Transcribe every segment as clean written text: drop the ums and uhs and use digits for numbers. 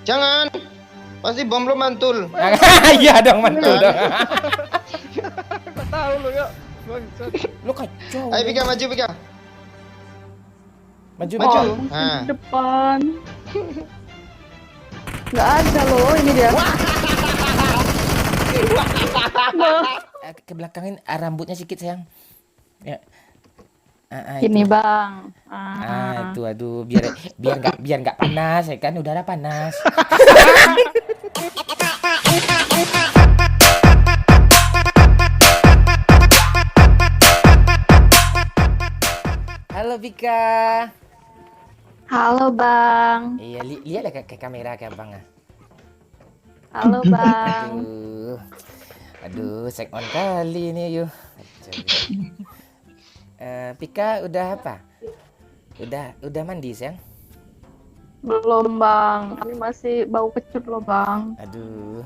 Jangan. Pasti bom lo mantul. Iya dong, mantul dong. Nggak tahu lo ya. Bangsat. Lu kacau. Ayo Pika, maju Pika. Maju. Maju. Oh, Nah. di depan. Nggak ada loh, ini dia. Ke belakangin rambutnya sedikit sayang. Ya. Ini itu. bang. Itu aduh biar nggak panas ya kan udara panas. Halo Vika. Halo bang. Iya lihat ke kamera ke abang. Halo bang. Aduh, sek on kali ini yuk. Pika udah apa? Udah mandi sayang? Belum bang. Kami masih bau kecut loh bang. Aduh.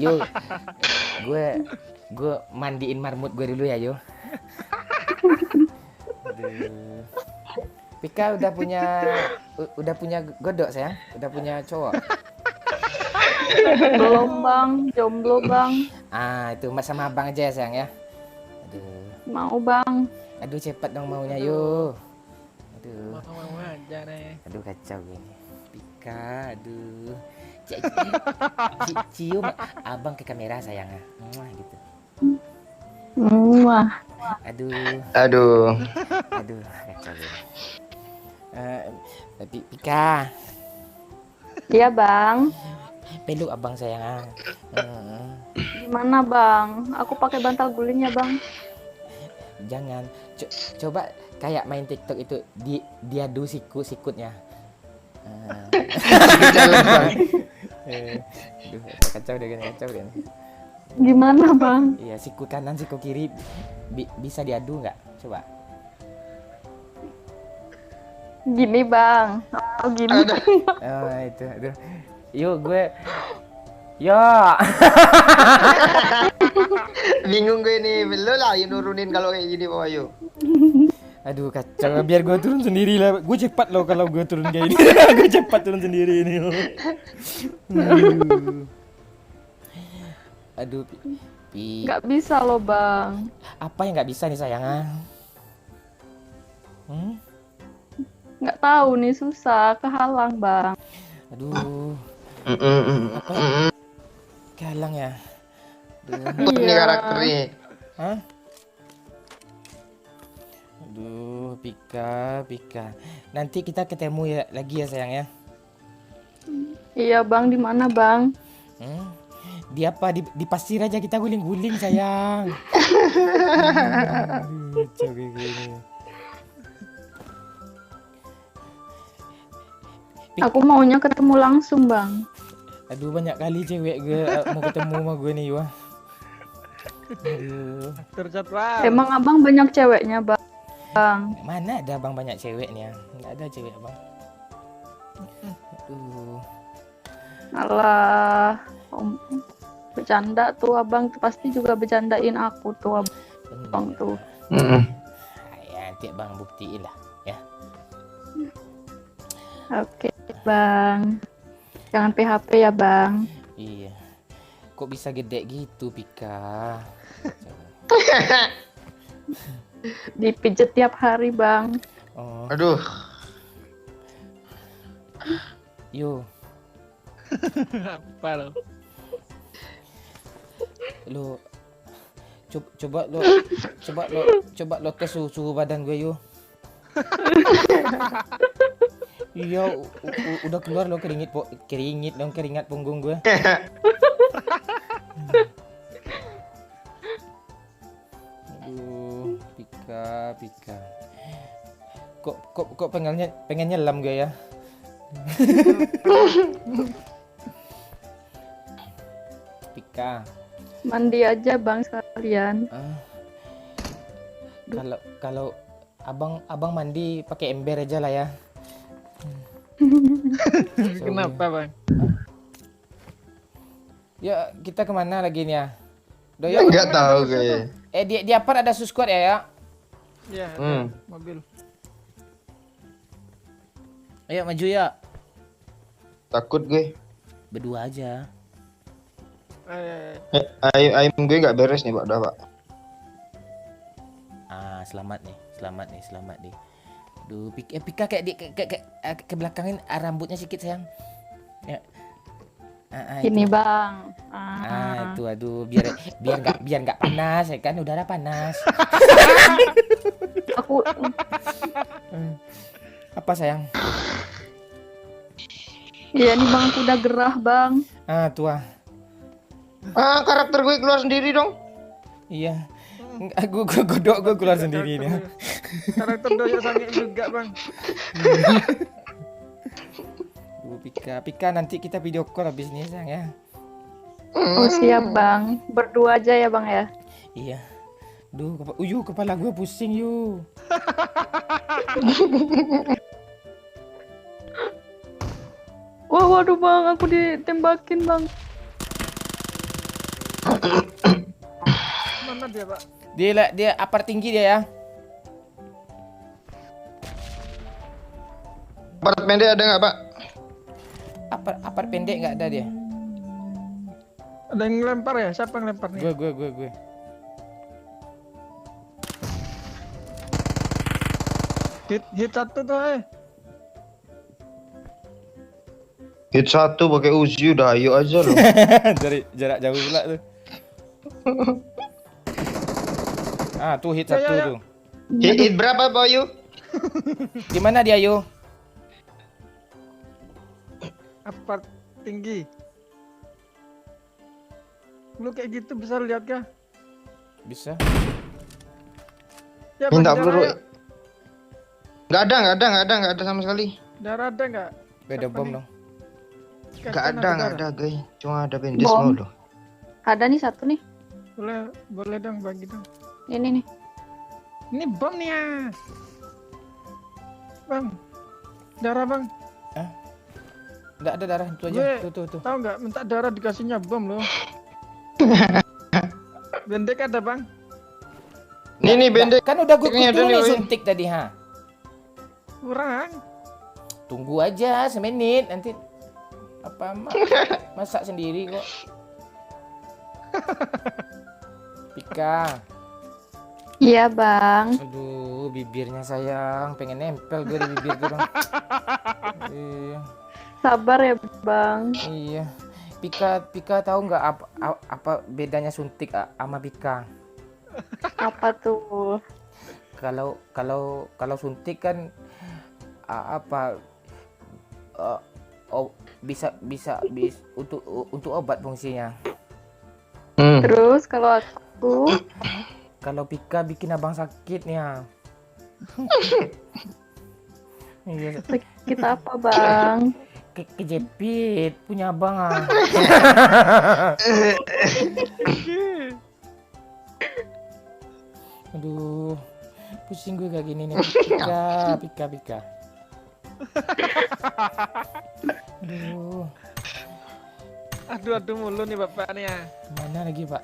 Yuk, gue mandiin marmut gue dulu ya yuk. Aduh. Pika udah punya godok sayang? Udah punya cowok? Belum bang. Jomblo bang. Itu sama abang aja ya sayang ya. Aduh. Mau bang. Aduh cepat dong maunya yuk. Aduh. Mau aja nih. Aduh kacau gini. Pika, aduh. Cium abang ke kamera sayang. Gitu. Wah. Aduh. Kacau gini. Tapi Pika. Iya bang. Peluk abang sayang. Gimana bang? Aku pakai bantal guling ya bang. Jangan. Coba kayak main TikTok itu diadu sikutnya. Aduh, kacau deh. Gimana bang? Iya, siku kanan, siku kiri bisa diadu nggak? Coba. Gini bang. Oh gini. Itu. Aduh. Yuk gue. Yo. Bingung gue nih. Lo lah yang nurunin kalau kayak gini Pak Ayu. Aduh kacau. Biar gue turun sendiri lah. Gue cepat loh kalau gue turun kayak gini. Gue cepat turun sendiri ini. Aduh. Nggak bisa loh bang. Apa yang nggak bisa nih sayang? Nggak tahu nih, susah, kehalang bang. Aduh. Apa? Kehalang ya. Takut nih karakternya. Hah? Aduh, Pika. Nanti kita ketemu ya lagi ya sayang ya. Iya bang, di mana bang? Di apa? Di pasir aja kita guling-guling sayang. Lucu kayak gini. Aku maunya ketemu langsung bang. Aduh banyak kali cewek gue mau ketemu sama gue nih wah. Aduh. Terjadwal. Emang abang banyak ceweknya bang? Mana ada abang banyak ceweknya? Nggak ada cewek abang. Aduh. Alah, bercanda tuh abang, pasti juga bercandain aku tuh abang tuh. Ya nanti abang buktiin lah ya. Oke bang, jangan PHP ya bang. Iya. Kok bisa gede gitu Pika? Dipijet tiap hari bang. Oh. Aduh. Yo. Apa lo? Lo coba lo tes suhu badan gue yo. Iya, udah keluar lo keringat punggung gue. Aduh, Pika. Kok pengen nyelam gue ya? Pika. Mandi aja bang sekalian. Kalau abang mandi pakai ember aja lah ya. Kenapa bang? Ya kita kemana lagi nih ya? Enggak tahu gue. Di apart ada susquad ya? Iya. Mobil. Ayo maju ya. Takut gue. Berdua aja. Ayam gue nggak beres nih, Pak. Udah, Pak. Ah, selamat nih. Duh, Pika kayak ke belakangin rambutnya sedikit sayang. Ya. Ini itu. bang. Itu aduh biar nggak panas ya kan udara panas. Aku Apa sayang? iya nih bang, aku udah gerah bang. Tua. Karakter gue keluar sendiri dong. Iya. Gue keluar sendiri nih. Karakter doyok sange juga bang. Pika nanti kita video call habis ini sayang ya. Oh siap bang, berdua aja ya bang ya. Iya. Duh, kepala gue pusing yuk. Wah waduh bang, aku ditembakin bang. Mana dia pak? Dia apar tinggi dia ya. Part pendek ada nggak, Pak? Apar pendek nggak ada dia. Ada yang lempar ya? Siapa yang lempar nih? Gue. Hit satu tuh Hit 1 pakai Uzi udah ayo aja loh. Dari jarak jauh pula tuh. Tuh hit Ya, satu ya. tuh. Hit berapa, Pak Ayu? Di mana dia yuk? Apart tinggi. Lu kayak gitu bisa lihat kah? Bisa. Ya, Minta Bang, peluru. darah, Nggak ada sama sekali. darah ada nggak? Beda Siapa bom nih? dong. Nggak ada, guys. Cuma ada bandes Bom. mau loh. Ada nih satu nih. Boleh dong bagi dong. Ini nih. Ini bom nih ya. Bang. Darah bang. Nggak ada darah itu aja. Tuh. Tahu nggak minta darah dikasihnya bom loh. Bendek ada bang. Nih bendek. Kan udah gue Ini ada nih, nih Win. suntik tadi Kurang. Tunggu aja semenit nanti masak sendiri kok. Pika. Iya bang. Aduh, bibirnya sayang, pengen nempel gue di bibir gue dong. Iya. Sabar ya bang. Iya. Pika tahu nggak apa bedanya suntik sama Pika? Apa tuh? Kalau suntik kan bisa untuk obat fungsinya. Terus kalau aku Kalau Pika bikin abang sakit nih ya. Iya. kita apa bang? Kejepit punya abang Aduh, pusing gue kayak gini nih. Pika. Aduh mulu nih bapak nih ya. Mana lagi Pak?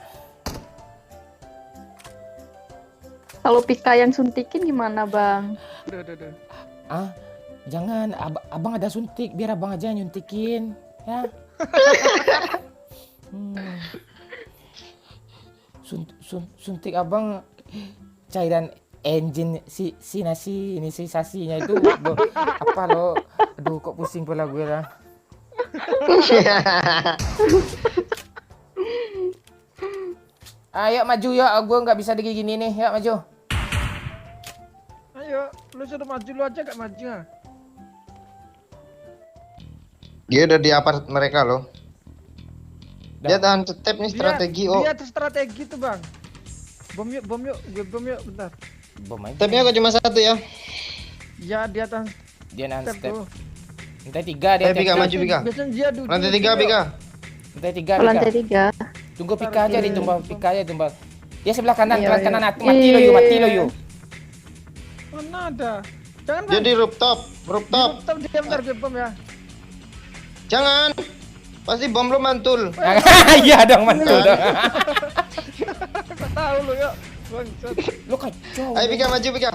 Kalau Pika yang suntikin gimana bang? Aduh. Jangan, abang ada suntik, biar abang aja nyuntikin, ya. Suntik abang cairan engine sinisasinya itu apa lo? Aduh, kok pusing pula gue lah. Ayo maju ya, gue nggak bisa gini nih, ya maju. Ayo, lu suruh maju lu aja gak maju ya? Dia udah di apart mereka loh. Dia tahan step nih strategi. Dia strategi tuh bang. Bom yuk, gue bom yuk, bentar. Bom aja. Stepnya kok cuma satu ya. Ya dia tahan Dia nahan step step. tuh. Lantai 3 dia. Pika maju Pika. Biasanya dia duduk. Lantai 3 Pika. Lantai 3 Oh, lantai 3. Tunggu Pika aja ditumbal, Pika aja tumbal. Dia sebelah kanan, Iya, kanan iya. aku mati lo yuk. Mana ada? Jangan Dia bang. di rooftop. Rooftop dia bentar gue bom ya. Jangan. Pasti bom lo mantul. Iya dong mantul dong. Kok tahu lu yuk. Bangsat. Lu kacau. Ayo Pika maju Pika.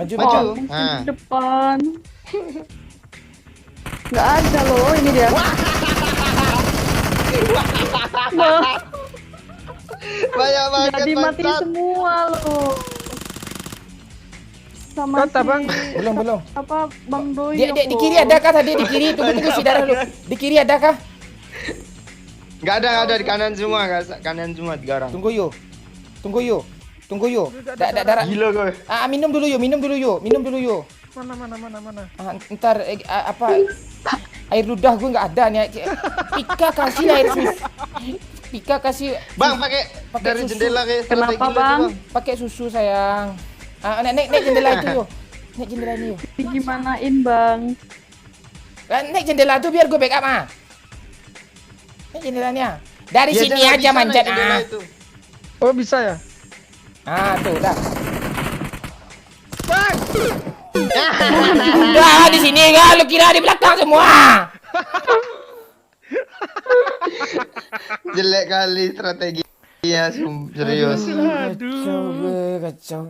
Maju. Maju. Oh, di depan. Nggak ada loh, ini dia. Loh, Banyak banget jadi mati bangsat. semua loh. Sama Kata, si Bang. Belum. apa Bang Doyok. Di kiri ada kah tadi di kiri? Tunggu si darah lu. Di kiri ada kah? Nggak ada di kanan semua, kanan semua 3 orang. Tunggu yuk. Darah. Gila kau. Minum dulu yuk. Mana. Ntar apa air ludah gue nggak ada nih. Pika kasih air susu. Pika kasih. Bang pakai dari susu. jendela kayak Kenapa, strategi lu Bang? tuh, Pakai susu sayang. Naik jendela itu yuk. Naik jendela ini yuk. Gimanain Bang? Naik jendela tuh biar gue backup Naik jendelanya. Dari Ya, sini jangan aja bisa manjat naik jendela itu. Oh bisa ya? Tuh dah. Bang! Udah di sini kan lu kira di belakang semua. Jelek kali strateginya serius. Aduh. Kacau.